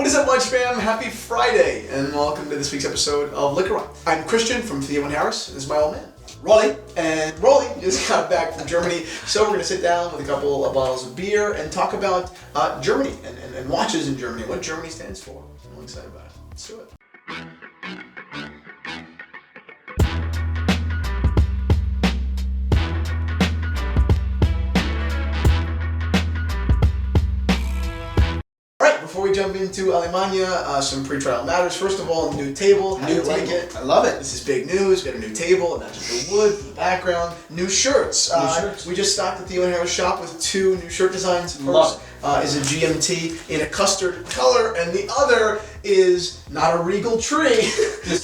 What is up, Lunch Fam? Happy Friday, and welcome to this week's episode of Liquor On. I'm Christian from Theo and Harris. This is my old man, Rolly. And Rolly just got back from Germany, so we're going to sit down with a couple of bottles of beer and talk about Germany and watches in Germany, what Germany stands for. I'm really excited about it. Let's do it. Before we jump into Alemania, some pre-trial matters. First of all, new table. How do you like it? I love it. This is big news. We got a new table. It matches the wood for the background. New shirts. We just stocked the Theo and Harris shop with 2 new shirt designs. First is a GMT in a custard color, and the other is not a regal tree,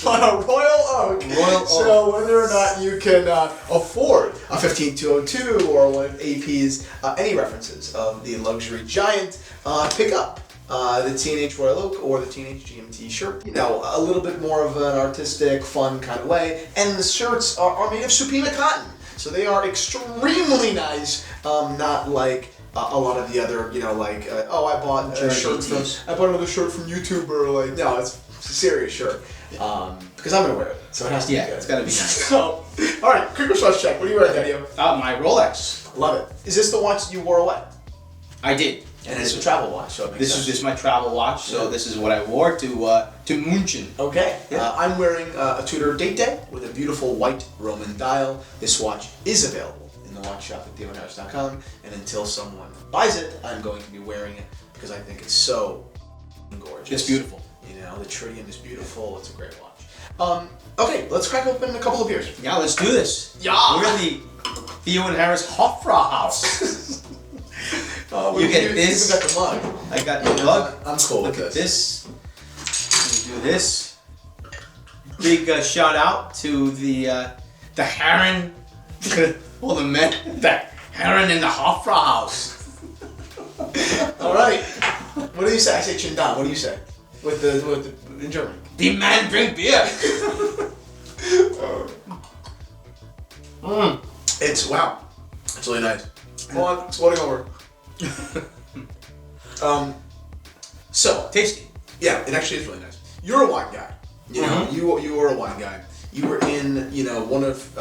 but a royal oak. So whether or not you can afford a 15202 or one of AP's any references of the luxury giant, pick up the Teenage Royal Oak or the Teenage GMT shirt. You know, a little bit more of an artistic, fun kind of way. And the shirts are made of Supina cotton. So they are extremely nice, not like a lot of the other, you know, like, oh, I bought a shirt I bought another shirt from YouTube, or like, no, it's a serious shirt. Because I'm going to wear it, so it has to be good. It's got to be nice. So, alright, quick response check. What are you wearing, Daddy? My Rolex. Love it. Is this the watch that you wore away? I did. And it's a travel watch, so it makes sense. This is my travel watch, so this is what I wore to München. Okay. I'm wearing a Tudor date day with a beautiful white Roman dial. This watch is available in the watch shop at theoandharris.com, and until someone buys it, I'm going to be wearing it because I think it's so gorgeous. It's beautiful. You know, the tritium is beautiful. It's a great watch. Okay, let's crack open a couple of beers. Yeah, let's do this. Yeah. We're the Theo and Harris Hofbrauhaus. You get this. You got the mug. I got the mug. I'm cool with Look at this. We do this. Big shout out to the Herren, all the men, the Herren in the Hofbrauhaus. All right. What do you say? I say Chindan. What do you say? With the in German. The man drink beer. It's wow. It's really nice. Hold on, it's floating over. So Tasty. yeah, it actually is really nice. You're a wine guy. You know, you are a wine guy. You were in, you know, one of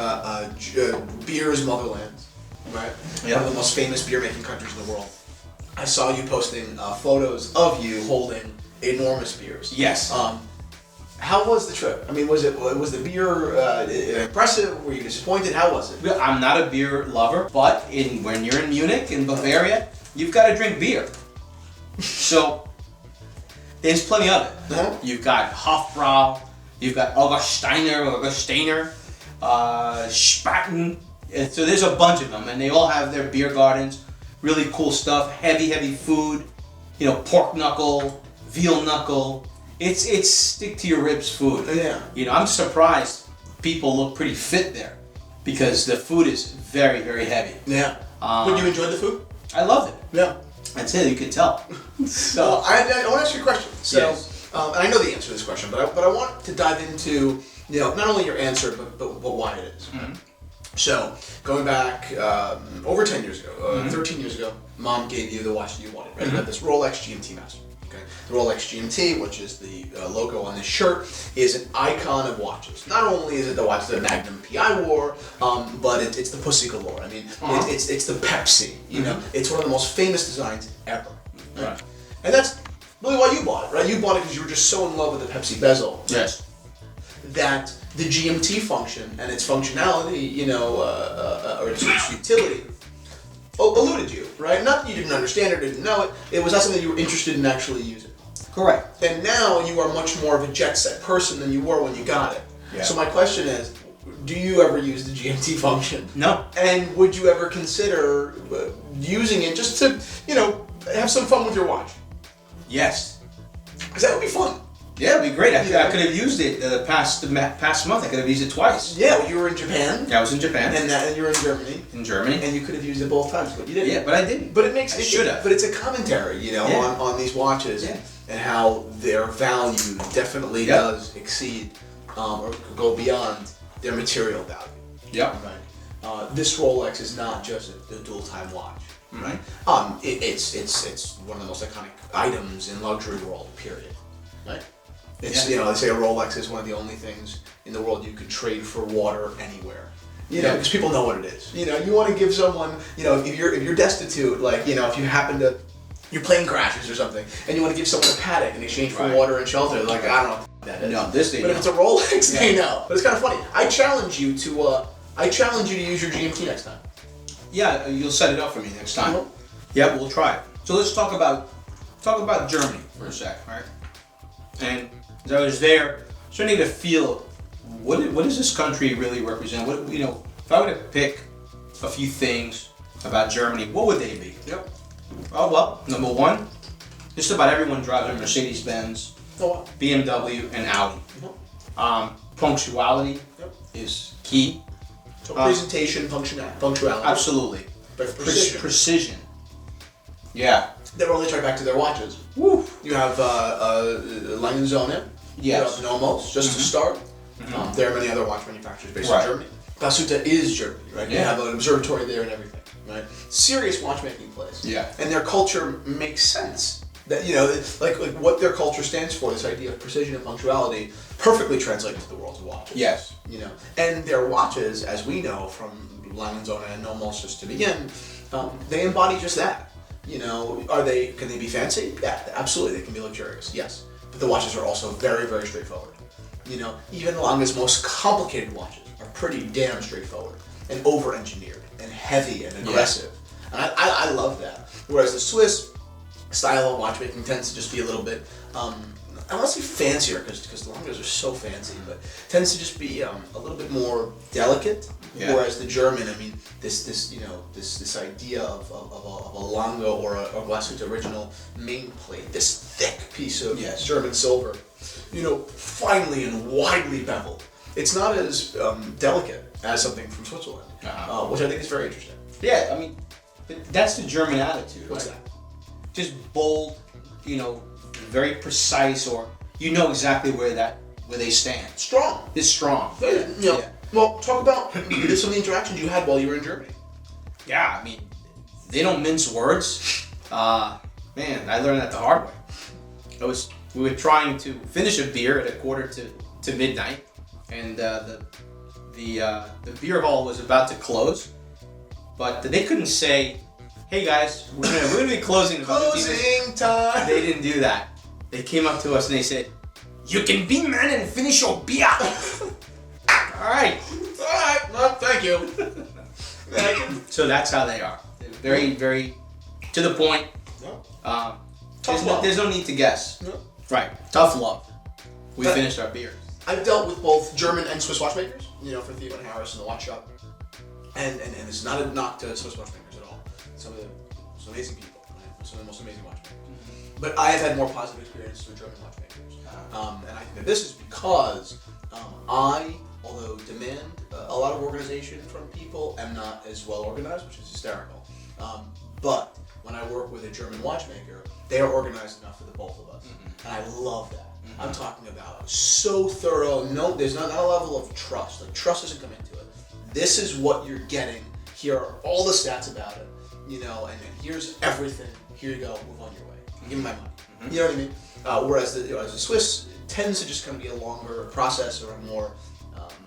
beer's motherlands, right? Yeah. One of the most famous beer making countries in the world. I saw you posting photos of you holding enormous beers. Yes. How was the trip? I mean, was the beer impressive? Were you disappointed? How was it? I'm not a beer lover, but when you're in Munich, in Bavaria, you've got to drink beer. So there's plenty of it. Uh-huh. You've got Hofbrau, you've got Augustiner, Spaten. And so there's a bunch of them, and they all have their beer gardens. Really cool stuff. Heavy food. You know, pork knuckle, veal knuckle. It's stick to your ribs food. Yeah. You know, I'm surprised people look pretty fit there because the food is very, very heavy. Yeah. But you enjoyed the food? I loved it. Yeah. I'd say you could tell. So I want to ask you a question. So Yes. And I know the answer to this question, but I want to dive into, you know, not only your answer but why it is. Mm-hmm. So going back over 10 years ago, 13 years ago, Mom gave you the watch that you wanted. Right? You got this Rolex GMT Master. Okay. The Rolex GMT, which is the logo on this shirt, is an icon of watches. Not only is it the watch that Magnum PI wore, but it's the Pussy Galore. I mean, it's the Pepsi. You know, it's one of the most famous designs ever. Right. And that's really why you bought it, right? You bought it because you were just so in love with the Pepsi bezel. Yes. That the GMT function and its functionality, you know, or its utility, eluded you, right? Not that you didn't understand it or didn't know it. It was not something you were interested in actually using. Correct. And now you are much more of a jet set person than you were when you got it. Yeah. So my question is, do you ever use the GMT function? No. And would you ever consider using it just to, you know, have some fun with your watch? Yes. Because that would be fun. Yeah, it'd be great. I could have used it the past month. I could have used it twice. Yeah, well, you were in Japan. Yeah, I was in Japan. And you were in Germany. In Germany. And you could have used it both times, but you didn't. Yeah, but I didn't. But it makes I should have. But it's a commentary, you know, on these watches and how their value definitely does exceed or go beyond their material value. Yep. Right. This Rolex is not just a dual time watch. right? It's one of the most iconic items in luxury world, period, right? It's they say a Rolex is one of the only things in the world you could trade for water anywhere. Because people know what it is. You want to give someone, if you're destitute, like, if you happen to, your plane crashes or something, and you want to give someone a paddock in exchange for water and shelter, like, I don't know what that is. No, this they But if it's a Rolex, they know. But it's kind of funny. I challenge you to use your GMT next time. Yeah, you'll set it up for me next time. Yeah, we'll try it. So let's talk about Germany for a sec, right? And as I was there, starting to feel what does this country really represent? If I were to pick a few things about Germany, what would they be? Yep. Oh well, number one, just about everyone drives a Mercedes-Benz, BMW, and Audi. Punctuality is key. So presentation, punctuality. Absolutely. But Precision. Yeah. That relates right back to their watches. Woo. You have Lange. Yes. You have Nomos, just to start. There are many other watch manufacturers based in Germany. Basuta is Germany, right? Yeah. You have an observatory there and everything, right? Serious watchmaking place. Yeah. And their culture makes sense. That like what their culture stands for, this idea of precision and punctuality, perfectly translates to the world of watches. Yes. And their watches, as we know from Lange and Nomos, just to begin, they embody just that. Can they be fancy? Yeah, absolutely. They can be luxurious. Yes. But the watches are also very, very straightforward. Even Lange's most complicated watches are pretty damn straightforward and over-engineered and heavy and aggressive. And I love that. Whereas the Swiss style of watchmaking tends to just be a little bit, I don't want to say fancier because the Langes are so fancy, but tends to just be a little bit more delicate. Yeah. Whereas the German, this idea of a Lange or a Glashütte original main plate, this thick piece of German silver, finely and widely beveled. It's not as delicate as something from Switzerland, which I think is very interesting. Yeah, but that's the German attitude. What's right? that? Just bold, very precise, or exactly where they stand. Strong. It's strong. Well, talk about some of the interactions you had while you were in Germany. Yeah, they don't mince words. Man, I learned that the hard way. We were trying to finish a beer at 1:45 midnight, and the beer hall was about to close, but they couldn't say, "Hey guys, we're gonna be closing in about 15 minutes." Closing time. They didn't do that. They came up to us and they said, "You can be man and finish your beer." All right. Well, thank you. So that's how they are. They're very, very to the point. There's no need to guess. No. Right. Tough love. We finished our beer. I've dealt with both German and Swiss watchmakers, for Theo and Harris in the watch shop. And it's not a knock to Swiss watchmakers at all. Some amazing people, right? Some of the most amazing watchmakers. But I have had more positive experiences with German watchmakers. And I think that this is because although demand a lot of organization from people, am not as well organized, which is hysterical. But when I work with a German watchmaker, they are organized enough for the both of us. And I love that. I'm talking about so thorough. No, there's not a level of trust. Like, trust doesn't come into it. This is what you're getting. Here are all the stats about it. And here's everything. Here you go. Move on your way. Give me my money. You know what I mean? Whereas the Swiss tends to just kind of be a longer process or a more,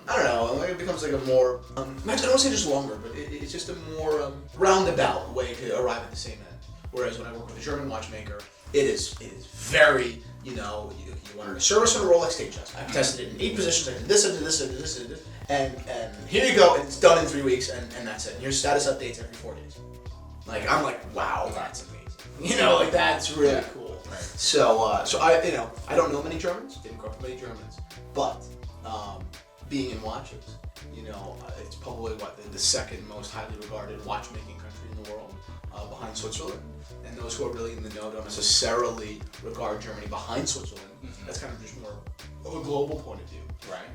I don't know, it becomes like a more, I don't want to say just longer, but it's just a more roundabout way to arrive at the same end. Whereas when I work with a German watchmaker, it is very, you wanted a service on a Rolex take test. I've tested it in 8 positions, I did this, I did this, I did this, I did this, and here you go, and it's done in 3 weeks, and that's it. And your status updates every 4 days. Like, I'm like, wow, that's amazing. Like, that's really cool. Right. So I don't know many Germans, didn't grow up with many Germans, but being in watches, it's probably the second most highly regarded watchmaking country in the world, behind Switzerland. And those who are really in the know don't necessarily regard Germany behind Switzerland. That's kind of just more of a global point of view. Right.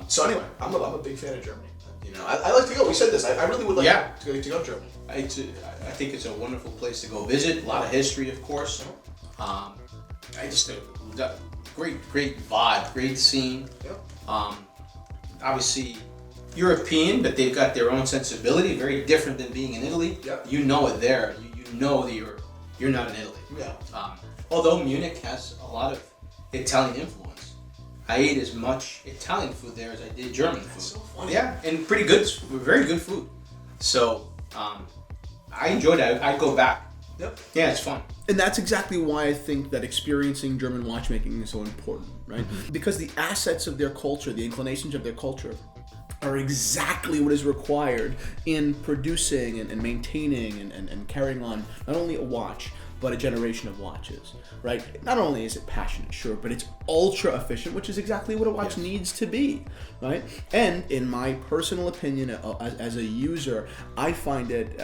So anyway, I'm a big fan of Germany. I like to go. We said this. I really would like to go to Germany. I think it's a wonderful place to go visit. A lot of history, of course. A great vibe, great scene. Yep. Obviously European, but they've got their own sensibility, very different than being in Italy. Yep. You know it there. You know that you're not in Italy. Yeah. Although Munich has a lot of Italian influence, I ate as much Italian food there as I did German food. That's so funny. Yeah, and pretty good, very good food. So I enjoyed it. I'd go back. Yep. Yeah, it's fun. And that's exactly why I think that experiencing German watchmaking is so important, right? Because the assets of their culture, the inclinations of their culture, are exactly what is required in producing and maintaining and carrying on not only a watch, but a generation of watches, right? Not only is it passionate, sure, but it's ultra efficient, which is exactly what a watch needs to be, right? And in my personal opinion, as a user, I find it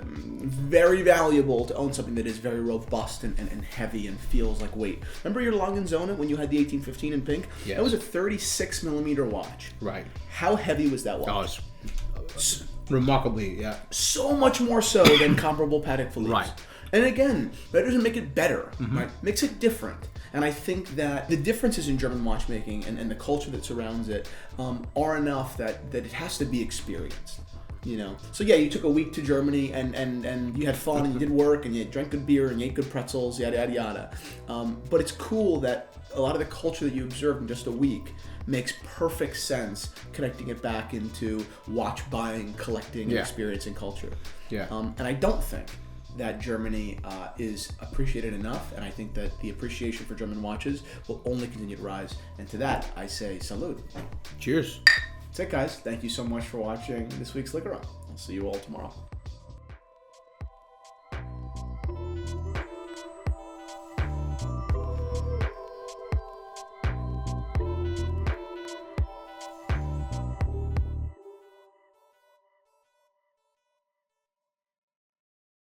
very valuable to own something that is very robust and heavy and feels like weight. Remember your Lange when you had the 1815 in pink? Yes. That was a 36 millimeter watch. Right. How heavy was that watch? Oh, it's remarkably, yeah. So much more so than comparable Patek Philippe's. Right. And again, that doesn't make it better, right? Makes it different. And I think that the differences in German watchmaking and the culture that surrounds it are enough that it has to be experienced. You know, so yeah, you took a week to Germany and you had fun and you did work and you drank good beer and you ate good pretzels, yada yada yada. But it's cool that a lot of the culture that you observed in just a week makes perfect sense, connecting it back into watch buying, collecting, and experiencing culture. Yeah. And I don't think that Germany is appreciated enough, and I think that the appreciation for German watches will only continue to rise. And to that, I say salute. Cheers. That's it, guys. Thank you so much for watching this week's Liquor On. I'll see you all tomorrow.